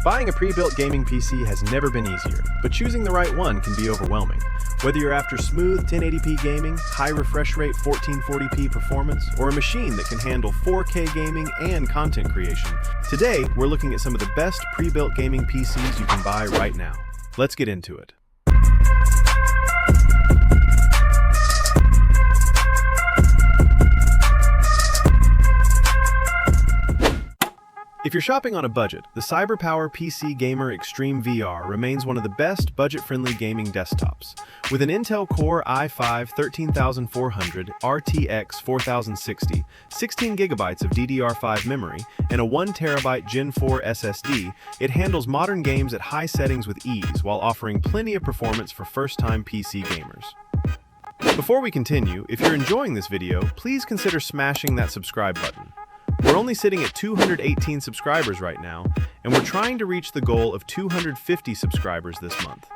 Buying a pre-built gaming PC has never been easier, but choosing the right one can be overwhelming. Whether you're after smooth 1080p gaming, high refresh rate 1440p performance, or a machine that can handle 4K gaming and content creation, today we're looking at some of the best pre-built gaming PCs you can buy right now. Let's get into it. If you're shopping on a budget, the CyberPowerPC Gamer Xtreme VR remains one of the best budget-friendly gaming desktops. With an Intel Core i5 13400 RTX 4060, 16GB of DDR5 memory, and a 1TB Gen 4 SSD, it handles modern games at high settings with ease while offering plenty of performance for first-time PC gamers. Before we continue, if you're enjoying this video, please consider smashing that subscribe button. We're only sitting at 218 subscribers right now, and we're trying to reach the goal of 250 subscribers this month.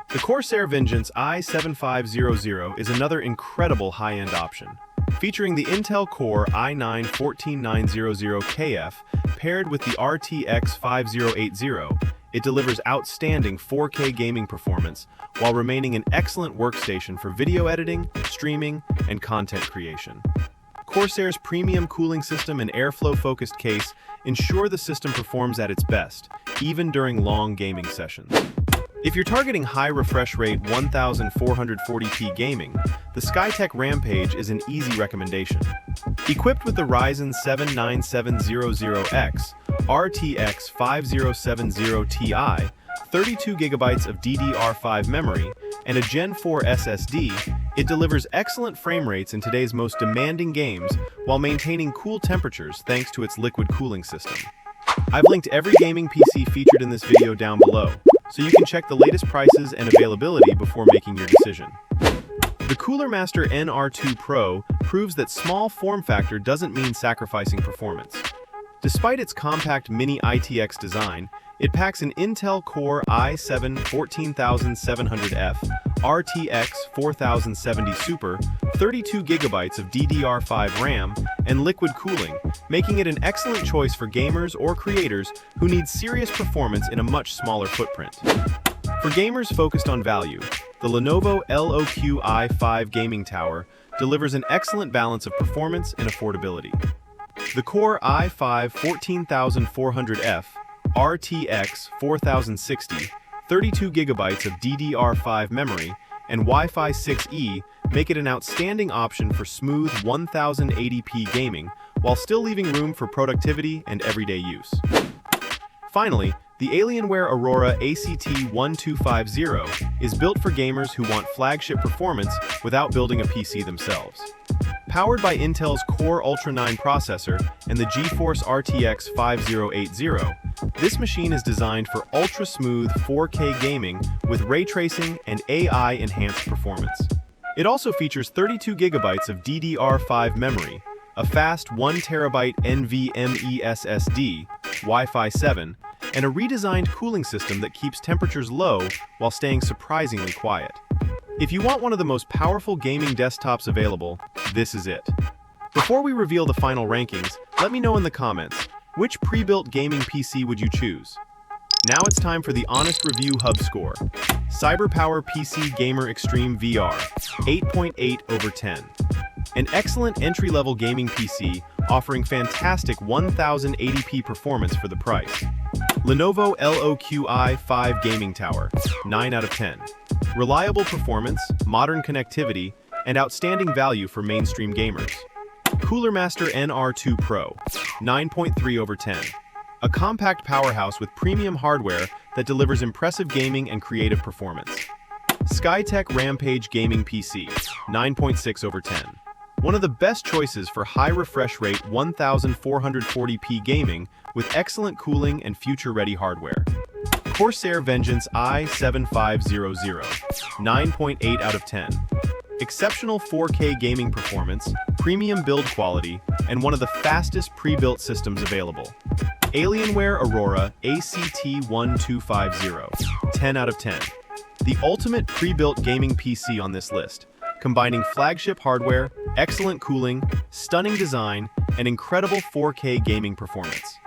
The Corsair Vengeance i7500 is another incredible high-end option. Featuring the Intel Core i9-14900KF paired with the RTX 5080, it delivers outstanding 4K gaming performance while remaining an excellent workstation for video editing, streaming, and content creation. Corsair's premium cooling system and airflow-focused case ensure the system performs at its best, even during long gaming sessions. If you're targeting high refresh rate 1440p gaming, the Skytech Rampage is an easy recommendation. Equipped with the Ryzen 7 9700X, RTX 5070 Ti, 32GB of DDR5 memory, and a Gen 4 SSD, it delivers excellent frame rates in today's most demanding games while maintaining cool temperatures thanks to its liquid cooling system. I've linked every gaming PC featured in this video down below, so you can check the latest prices and availability before making your decision. The Master NR2 Pro proves that small form factor doesn't mean sacrificing performance. Despite its compact mini ITX design, it packs an Intel Core i7-14700F, RTX 4070 Super, 32GB of DDR5 RAM, and liquid cooling, making it an excellent choice for gamers or creators who need serious performance in a much smaller footprint. For gamers focused on value, the Lenovo LOQ i5 Gaming Tower delivers an excellent balance of performance and affordability. The Core i5-14400F, RTX 4060, 32GB of DDR5 memory, and Wi-Fi 6E make it an outstanding option for smooth 1080p gaming while still leaving room for productivity and everyday use. Finally, the Alienware Aurora ACT1250 is built for gamers who want flagship performance without building a PC themselves. Powered by Intel's Core Ultra 9 processor and the GeForce RTX 5080, this machine is designed for ultra-smooth 4K gaming with ray tracing and AI-enhanced performance. It also features 32GB of DDR5 memory, a fast 1TB NVMe SSD, Wi-Fi 7, and a redesigned cooling system that keeps temperatures low while staying surprisingly quiet. If you want one of the most powerful gaming desktops available, this is it. Before we reveal the final rankings, let me know in the comments, which pre-built gaming PC would you choose? Now it's time for the Honest Review Hub score. CyberPowerPC Gamer Xtreme VR, 8.8/10. An excellent entry-level gaming PC offering fantastic 1080p performance for the price. Lenovo LOQ i5 Gaming Tower, 9/10. Reliable performance, modern connectivity, and outstanding value for mainstream gamers. Master NR2 Pro, 9.3/10. A compact powerhouse with premium hardware that delivers impressive gaming and creative performance. Skytech Rampage Gaming PC, 9.6/10. One of the best choices for high refresh rate 1440p gaming with excellent cooling and future-ready hardware. Corsair Vengeance i7500, 9.8/10. Exceptional 4K gaming performance, premium build quality, and one of the fastest pre-built systems available. Alienware Aurora ACT1250, 10/10. The ultimate pre-built gaming PC on this list, combining flagship hardware, excellent cooling, stunning design, and incredible 4K gaming performance.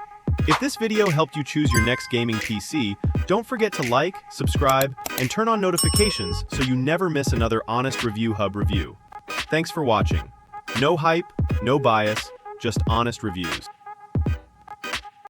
If this video helped you choose your next gaming PC, don't forget to like, subscribe, and turn on notifications so you never miss another Honest Review Hub review. Thanks for watching. No hype, no bias, just honest reviews.